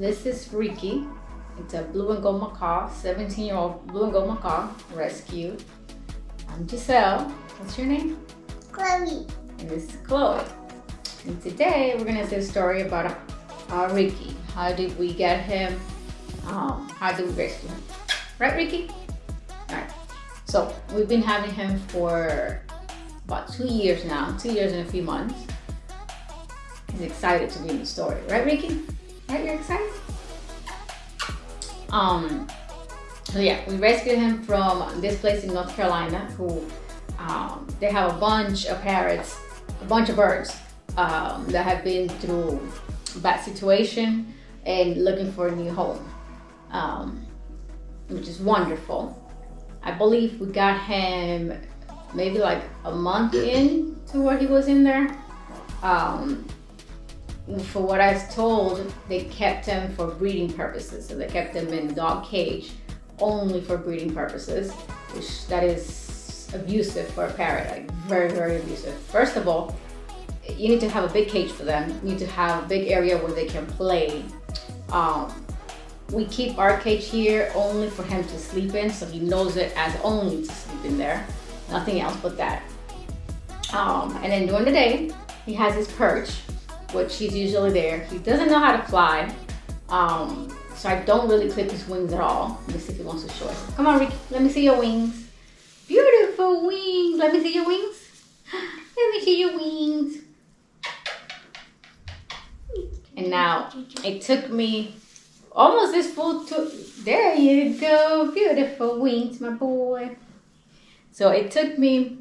This is Ricky. It's a blue and gold macaw, 17-year-old blue and gold macaw rescue. I'm Giselle. What's your name? Chloe. And this is Chloe. And today we're gonna say a story about Ricky. How did we get him? How did we rescue him? Right, Ricky? All right. So we've been having him for about 2 years now. 2 years and a few months. He's excited to be in the story, right, Ricky? Right, you're excited? So yeah, we rescued him from this place in North Carolina who they have a bunch of parrots, a bunch of birds that have been through a bad situation and looking for a new home, which is wonderful. I believe we got him maybe like a month in to where he was in there. For what I was told, they kept him for breeding purposes. So they kept him in the dog cage only for breeding purposes, which that is abusive for a parrot, like very, very abusive. First of all, you need to have a big cage for them. You need to have a big area where they can play. We keep our cage here only for him to sleep in, so he knows it as only to sleep in there, nothing else but that. And then during the day, he has his perch, which he's usually there. He doesn't know how to fly, so I don't really clip his wings at all. Let me see if he wants to show us. Come on, Ricky, let me see your wings. Beautiful wings. Let me see your wings. Let me see your wings. And now it took me almost this full there you go. Beautiful wings, my boy. So it took me,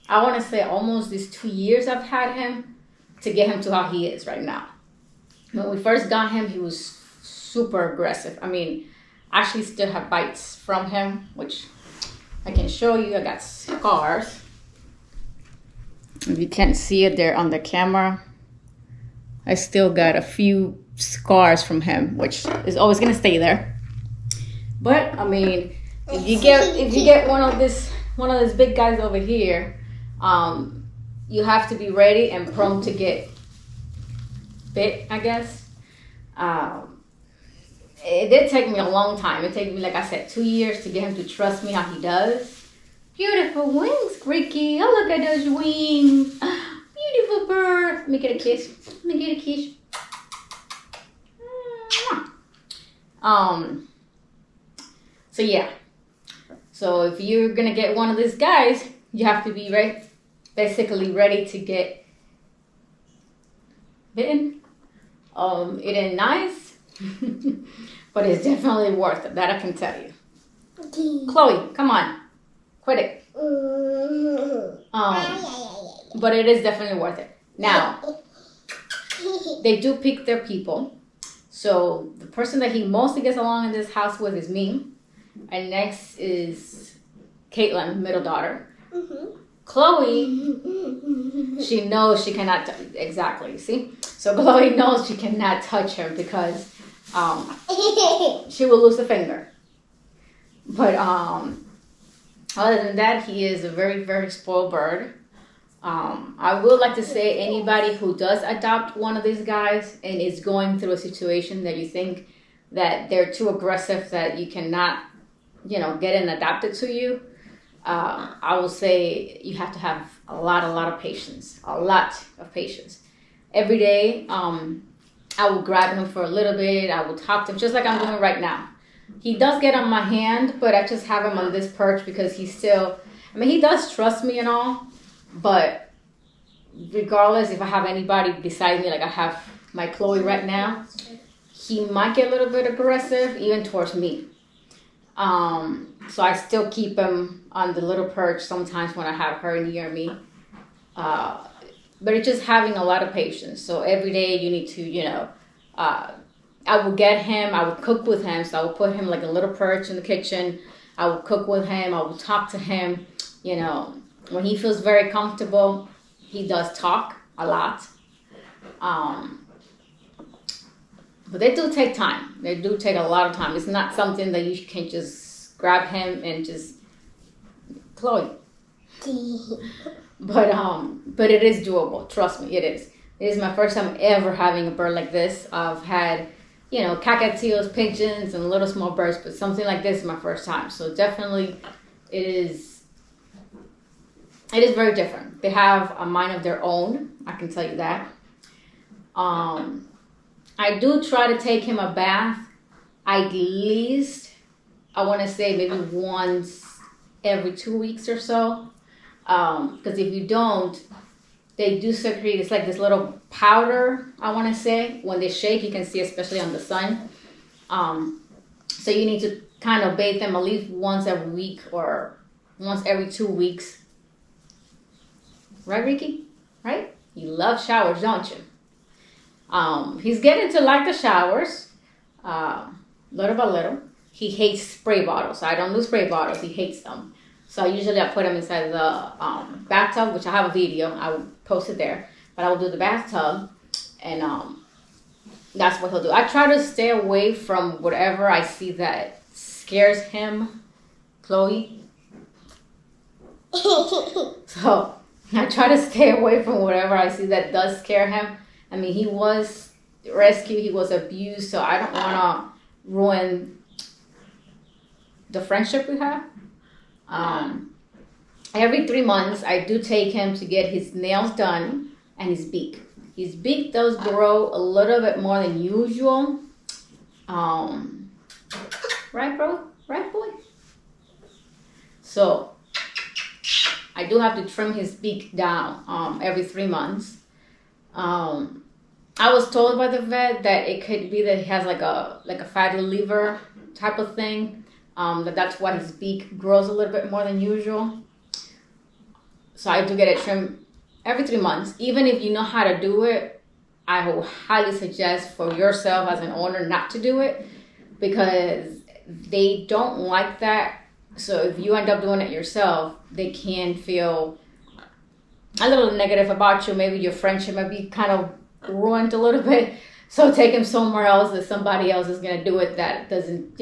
I want to say almost these 2 years I've had him to get him to how he is right now. When we first got him, he was super aggressive. I mean, I actually still have bites from him, which I can show you. I got scars. If you can't see it there on the camera, I still got a few scars from him, which is always gonna stay there. But I mean, if you get one of these big guys over here, you have to be ready and prone to get bit, I guess. It did take me a long time. It took me, like I said, 2 years to get him to trust me how he does. Beautiful wings, Ricky. Oh, look at those wings. Beautiful bird. Let me get a kiss. Let me get a kiss. So yeah. So if you're gonna get one of these guys, you have to be basically ready to get bitten. It ain't nice, but it's definitely worth it. That I can tell you. Chloe, come on, quit it. But it is definitely worth it. Now, they do pick their people. So the person that he mostly gets along in this house with is me, and next is Caitlin, middle daughter. Chloe, she knows she cannot, exactly, see? So Chloe knows she cannot touch him because she will lose a finger. But other than that, he is a very, very spoiled bird. I would like to say anybody who does adopt one of these guys and is going through a situation that you think that they're too aggressive that you cannot, get an adopted to you, I will say you have to have a lot of patience, Every day, I will grab him for a little bit. I will talk to him just like I'm doing right now. He does get on my hand, but I just have him on this perch because he does trust me and all, but regardless, if I have anybody beside me, like I have my Chloe right now, he might get a little bit aggressive, even towards me. So I still keep him on the little perch sometimes when I have her near me. But it's just having a lot of patience. So every day you need to, I will get him, I will cook with him. So I will put him like a little perch in the kitchen. I will cook with him. I will talk to him. When he feels very comfortable, he does talk a lot. But they do take time. They do take a lot of time. It's not something that you can just grab him and just, Chloe. But it is doable. Trust me, it is. It is my first time ever having a bird like this. I've had cockatiels, pigeons, and little small birds, but something like this is my first time. So definitely it is very different. They have a mind of their own, I can tell you that. I do try to take him a bath at least, I want to say maybe once every 2 weeks or so. Because if you don't, they do secrete, it's like this little powder, I want to say. When they shake, you can see, especially on the sun. So you need to kind of bathe them at least once every week or once every 2 weeks. Right, Ricky? Right? You love showers, don't you? He's getting to like the showers, little by little. He hates spray bottles. I don't do spray bottles. He hates them. So usually I put him inside the bathtub, which I have a video. I will post it there. But I will do the bathtub, and that's what he'll do. I try to stay away from whatever I see that scares him, Chloe. So I try to stay away from whatever I see that does scare him. I mean, he was rescued, he was abused, so I don't want to ruin the friendship we have. Every 3 months, I do take him to get his nails done and his beak. His beak does grow a little bit more than usual. Right, bro? Right, boy? So I do have to trim his beak down every 3 months. I was told by the vet that it could be that he has like a fatty liver type of thing. That's why his beak grows a little bit more than usual. So I do get it trimmed every 3 months. Even if you know how to do it, I will highly suggest for yourself as an owner not to do it, because they don't like that. So if you end up doing it yourself, they can feel a little negative about you. Maybe your friendship might be kind of ruined a little bit. So take him somewhere else that somebody else is going to do it that doesn't,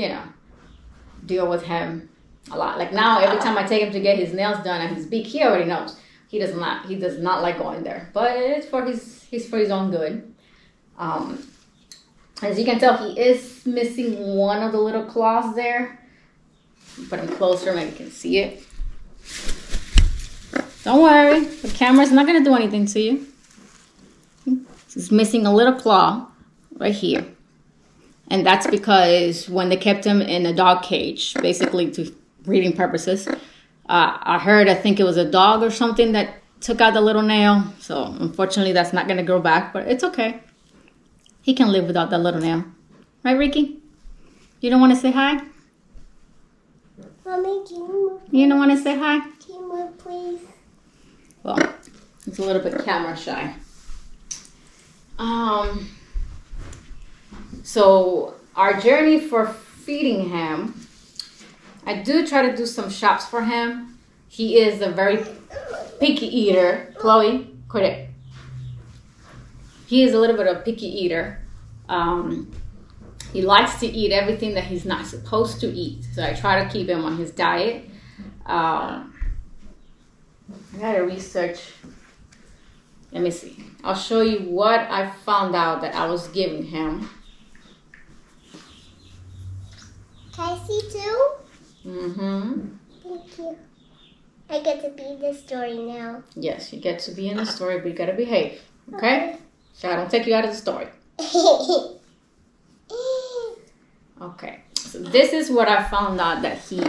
deal with him a lot. Like now, every time I take him to get his nails done and his beak, he already knows. He does not like going there. But it's for his own good. As you can tell, he is missing one of the little claws there. Put him closer, maybe you can see it. Don't worry, the camera's not going to do anything to you. He's missing a little claw right here. And that's because when they kept him in a dog cage, basically to breeding purposes, I think it was a dog or something that took out the little nail. So unfortunately, that's not going to grow back, but it's okay. He can live without that little nail. Right, Ricky? You don't want to say hi? Mommy, can you move? You don't want to say hi? Can you move, please? Well, it's a little bit camera shy. So our journey for feeding him, I do try to do some shops for him. He is a very picky eater. Chloe, quit it. He is a little bit of a picky eater. He likes to eat everything that he's not supposed to eat. So I try to keep him on his diet. I gotta research. Let me see. I'll show you what I found out that I was giving him. Can I see too? Mm-hmm. Thank you. I get to be in the story now. Yes, you get to be in the story, but you gotta behave. Okay? So I don't take you out of the story. Okay. So this is what I found out that he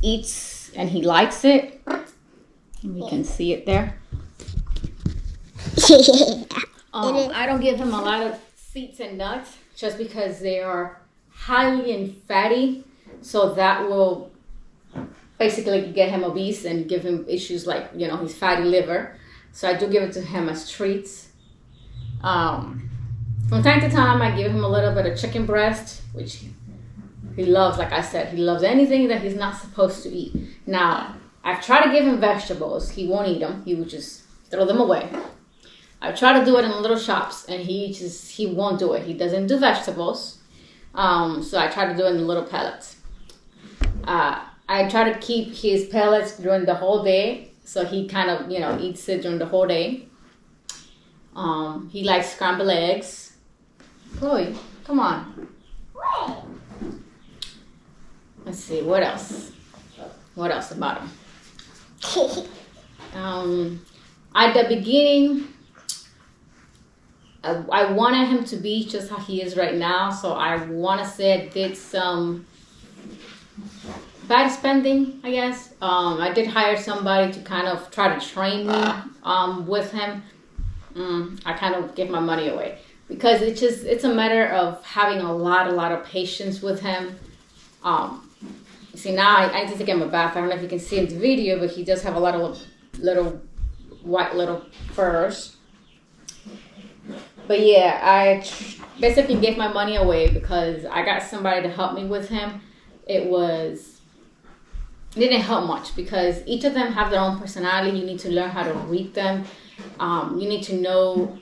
eats and he likes it. And we can see it there. I don't give him a lot of seeds and nuts just because they are highly and fatty. So that will basically get him obese and give him issues like, his fatty liver. So I do give it to him as treats. From time to time, I give him a little bit of chicken breast, which he loves. Like I said, he loves anything that he's not supposed to eat. Now, I've tried to give him vegetables. He won't eat them. He would just throw them away. I try to do it in little shops, and he won't do it. He doesn't do vegetables. So I try to do it in little pellets. I try to keep his pellets during the whole day, so he kind of, eats it during the whole day. He likes scrambled eggs. Chloe, come on. Let's see, what else? What else about him? At the beginning, I wanted him to be just how he is right now. So I want to say I did some bad spending, I guess. I did hire somebody to kind of try to train me with him. I kind of give my money away because it's a matter of having a lot of patience with him. You see, now I need to take him a bath. I don't know if you can see in the video, but he does have a lot of little white furs. But yeah, I basically gave my money away because I got somebody to help me with him. It didn't help much because each of them have their own personality. You need to learn how to read them. You need to know.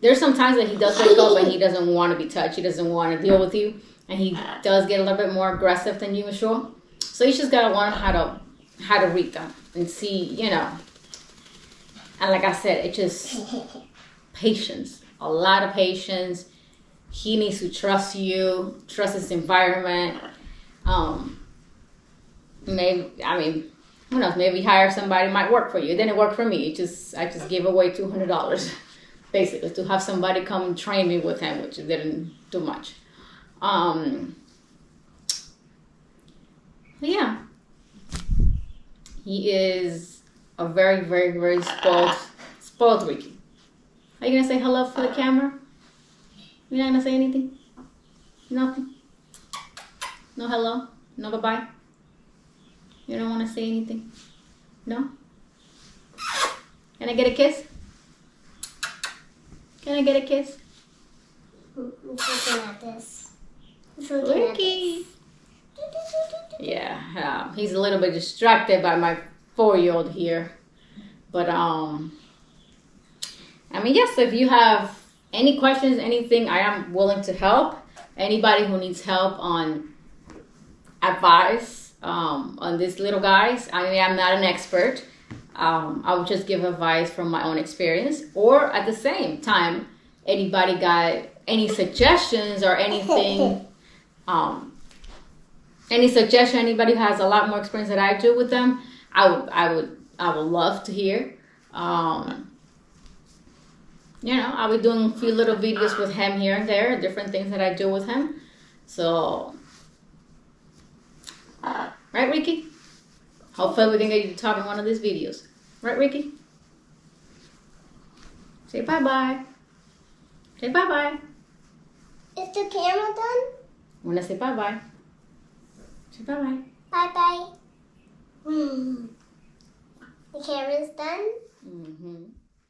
There's some times that he does wake up and he doesn't want to be touched. He doesn't want to deal with you. And he does get a little bit more aggressive than usual. So you just got to learn how to read them and see, And like I said, it just patience. A lot of patience. He needs to trust you, trust his environment. Maybe, who knows? Maybe hire somebody might work for you. It didn't work for me. I just gave away $200 basically to have somebody come and train me with him, which didn't do much. Yeah, he is a very, very, very spoiled Ricky. Are you gonna say hello for the camera? You're not gonna say anything? Nothing? No hello? No bye-bye? You don't want to say anything? No? Can I get a kiss? Can I get a kiss? He's looking at this. Ricky. Yeah, he's a little bit distracted by my 4-year-old here. But, yes, if you have any questions, anything, I am willing to help. Anybody who needs help on advice on these little guys. I'm not an expert. I would just give advice from my own experience. Or at the same time, anybody got any suggestions or anything, any suggestion, anybody who has a lot more experience than I do with them, I would love to hear. I'll be doing a few little videos with him here and there, different things that I do with him. So, right, Ricky? Hopefully we can get you to talk in one of these videos. Right, Ricky? Say bye-bye. Say bye-bye. Is the camera done? Want to say bye-bye? Say bye-bye. Bye-bye. The camera's done? Mm-hmm.